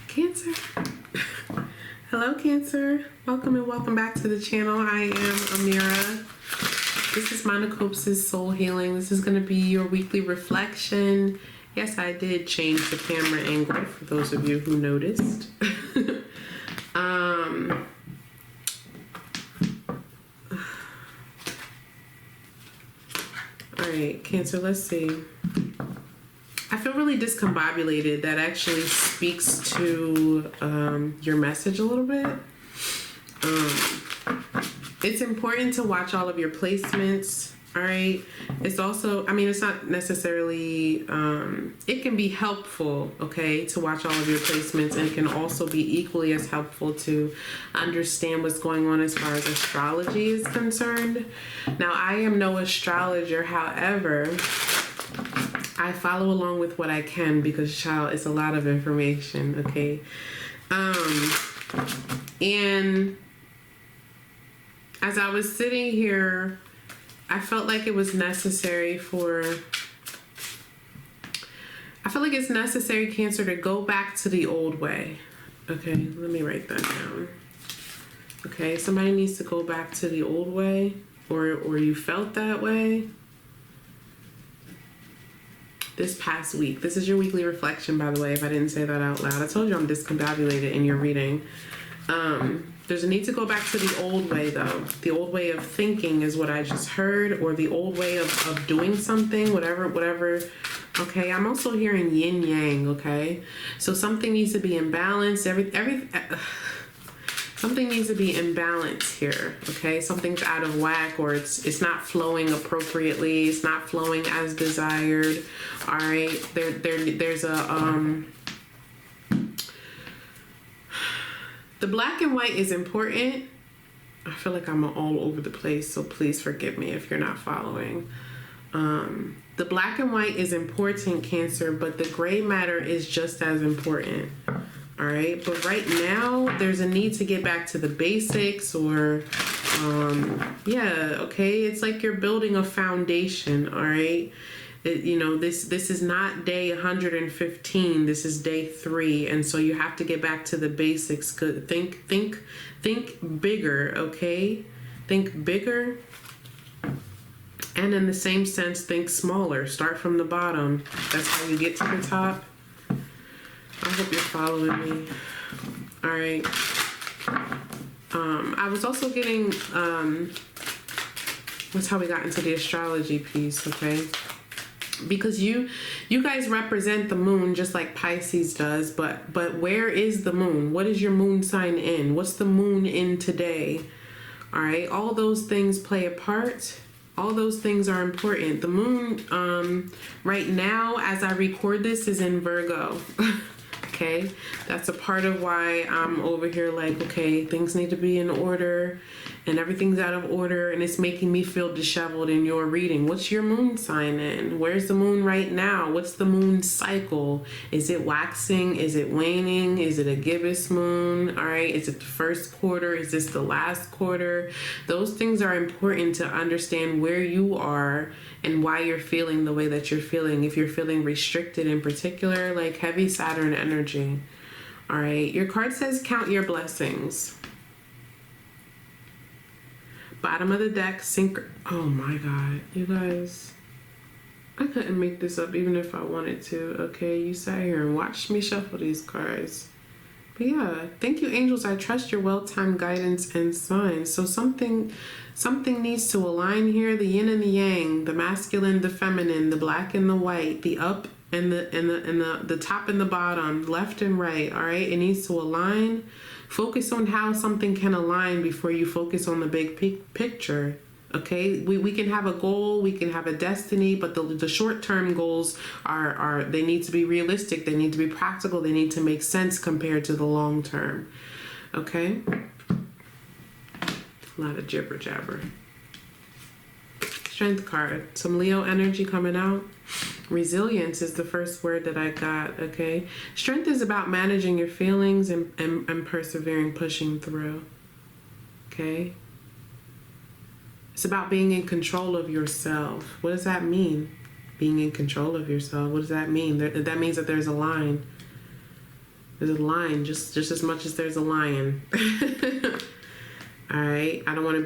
Cancer. Hello, Cancer. Welcome and welcome back to the channel. I am Amira. This is Monachopsis Soul Healing. This is going to be your weekly reflection. Yes, I did change the camera angle for those of you who noticed. Alright, Cancer, let's see. I feel really discombobulated. That actually speaks to your message a little bit. It's important to watch all of your placements, all right? It's also, I mean, it's not necessarily, it can be helpful, okay, to watch all of your placements, and it can also be equally as helpful to understand what's going on as far as astrology is concerned. Now, I am no astrologer, however, I follow along with what I can because, child, it's a lot of information, okay? And as I was sitting here, I felt like it was necessary it's necessary, Cancer, to go back to the old way. Okay, let me write that down. Okay, somebody needs to go back to the old way, or you felt that way this past week. This is your weekly reflection, by the way, if I didn't say that out loud. I told you I'm discombobulated in your reading. There's a need to go back to the old way, though. The old way of thinking is what I just heard, or the old way of doing something, whatever. Okay, I'm also hearing yin yang, okay? So something needs to be in balance. Something needs to be in balance here, okay? Something's out of whack, or it's not flowing appropriately. It's not flowing as desired, all right? There's a... The black and white is important. I feel like I'm all over the place, so please forgive me if you're not following. The black and white is important, Cancer, but the gray matter is just as important. All right, but right now there's a need to get back to the basics, or yeah, okay, it's like you're building a foundation. All right, this is not day 115, this is day 3, and so you have to get back to the basics. Good, think bigger, okay? Think bigger, and in the same sense, think smaller. Start from the bottom. That's how you get to the top. I hope you're following me. All right. I was also getting, that's how we got into the astrology piece, okay? Because you guys represent the moon just like Pisces does, but where is the moon? What is your moon sign in? What's the moon in today? All right, all those things play a part. All those things are important. The moon right now, as I record this, is in Virgo. Okay, that's a part of why I'm over here like, okay, things need to be in order, and everything's out of order, and it's making me feel disheveled in your reading. What's your moon sign in? Where's the moon right now? What's the moon cycle? Is it waxing? Is it waning? Is it a gibbous moon? All right, is it the first quarter? Is this the last quarter? Those things are important to understand where you are and why you're feeling the way that you're feeling. If you're feeling restricted in particular, like heavy Saturn energy. All right, your card says count your blessings. Bottom of the deck, oh my God, you guys, I couldn't make this up even if I wanted to, okay? You sat here and watched me shuffle these cards. But yeah, thank you, angels. I trust your well-timed guidance and signs. So something needs to align here. The yin and the yang, the masculine, the feminine, the black and the white, the up and the top and the bottom, left and right, all right? It needs to align. Focus on how something can align before you focus on the big picture, okay? We can have a goal, we can have a destiny, but the short-term goals are they need to be realistic, they need to be practical, they need to make sense compared to the long term, okay? A lot of jibber jabber. Strength card, some Leo energy coming out. Resilience is the first word that I got, okay? Strength is about managing your feelings and persevering, pushing through, okay? It's about being in control of yourself. What does that mean? Being in control of yourself. What does that mean? That means that there's a line. There's a line just as much as there's a lion. All right. I don't want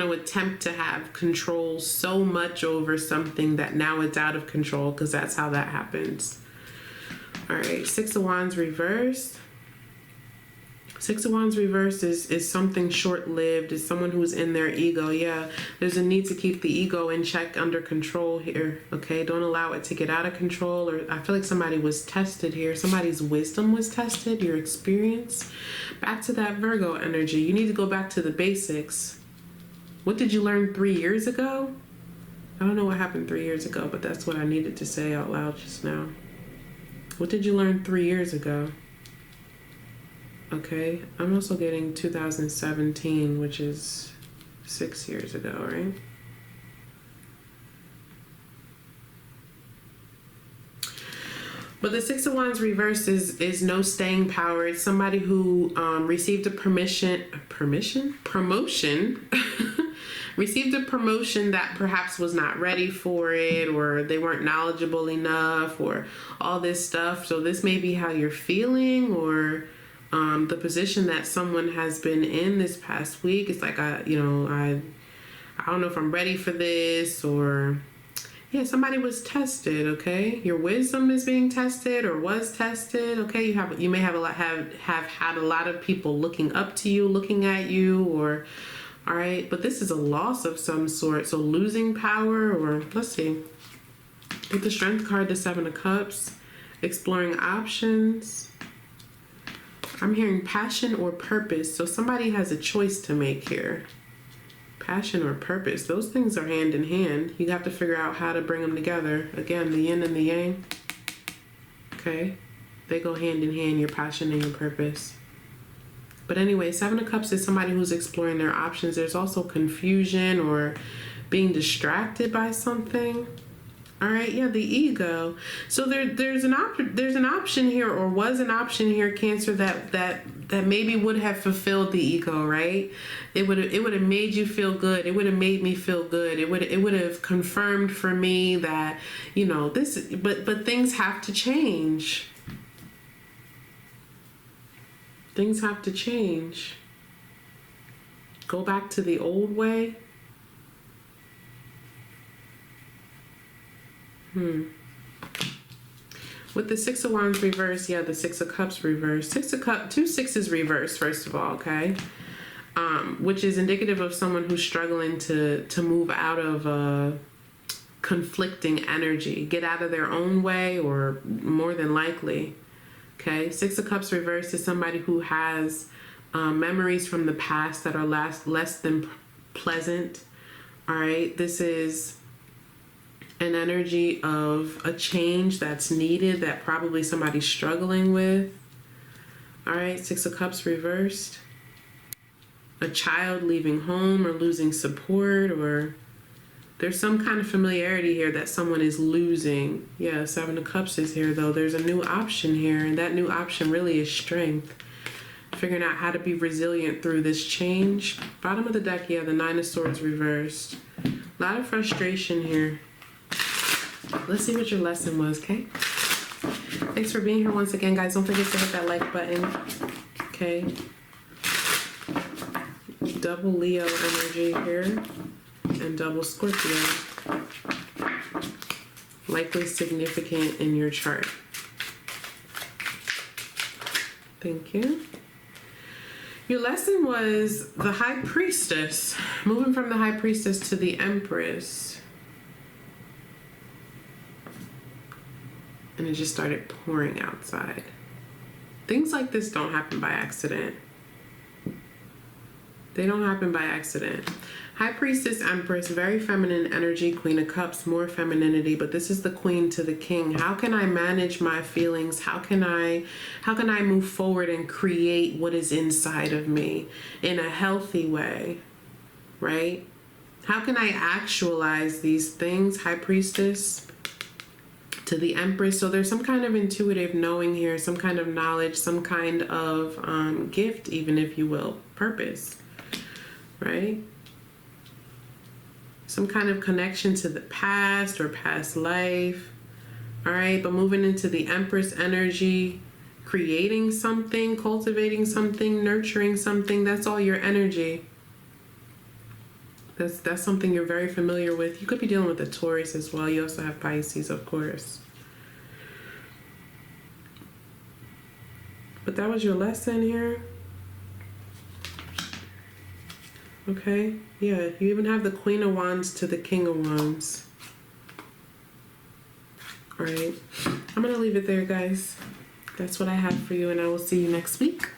to attempt to have control so much over something that now it's out of control, because that's how that happens. All right. Six of Wands reversed. Six of Wands reversed is something short-lived. Is someone who's in their ego. Yeah, there's a need to keep the ego in check, under control here. Okay, don't allow it to get out of control. Or I feel like somebody was tested here. Somebody's wisdom was tested, your experience. Back to that Virgo energy. You need to go back to the basics. What did you learn 3 years ago? I don't know what happened 3 years ago, but that's what I needed to say out loud just now. What did you learn 3 years ago? Okay, I'm also getting 2017, which is 6 years ago, right? But the Six of Wands reverse is no staying power. It's somebody who received a promotion, received a promotion that perhaps was not ready for it, or they weren't knowledgeable enough, or all this stuff. So this may be how you're feeling, or the position that someone has been in this past week. It's like, I don't know if I'm ready for this, or yeah, somebody was tested. Okay, your wisdom is being tested or was tested. Okay, you may have had a lot of people looking up to you, looking at you, or all right. But this is a loss of some sort. So losing power, or let's see, with the Strength card, the Seven of Cups, exploring options. I'm hearing passion or purpose. So somebody has a choice to make here. Passion or purpose. Those things are hand in hand. You have to figure out how to bring them together. Again, the yin and the yang. Okay. They go hand in hand, your passion and your purpose. But anyway, Seven of Cups is somebody who's exploring their options. There's also confusion or being distracted by something. All right, yeah, the ego. So there's an option here, or was an option here, Cancer, that maybe would have fulfilled the ego, right? It would have made you feel good. It would have made me feel good. It would have confirmed for me that, this. But things have to change. Things have to change. Go back to the old way. With the Six of Wands reverse, yeah, the Six of Cups reverse. Two sixes reverse, first of all, okay? Which is indicative of someone who's struggling to move out of conflicting energy, get out of their own way, or more than likely, okay? Six of Cups reverse is somebody who has memories from the past that are less than pleasant, all right? This is an energy of a change that's needed, that probably somebody's struggling with. All right, Six of Cups reversed. A child leaving home or losing support, or there's some kind of familiarity here that someone is losing. Yeah, Seven of Cups is here, though. There's a new option here, and that new option really is strength. Figuring out how to be resilient through this change. Bottom of the deck, yeah, the Nine of Swords reversed. A lot of frustration here. Let's see what your lesson was, okay? Thanks for being here once again, guys. Don't forget to hit that like button, okay? Double Leo energy here and double Scorpio. Likely significant in your chart. Thank you. Your lesson was the High Priestess. Moving from the High Priestess to the Empress. And it just started pouring outside. Things like this don't happen by accident. They don't happen by accident. High Priestess, Empress, very feminine energy. Queen of Cups, more femininity, but this is the Queen to the King. How can I manage my feelings? How can I move forward and create what is inside of me in a healthy way, right? How can I actualize these things? High Priestess to the Empress. So there's some kind of intuitive knowing here, some kind of knowledge, some kind of gift, even, if you will, purpose, right? some kind of connection to the past or past life. All right, but moving into the Empress energy, creating something, cultivating something, nurturing something, that's all your energy. That's something you're very familiar with. You could be dealing with a Taurus as well. You also have Pisces, of course. But that was your lesson here. Okay, yeah, you even have the Queen of Wands to the King of Wands. All right, I'm gonna leave it there, guys. That's what I have for you, and I will see you next week.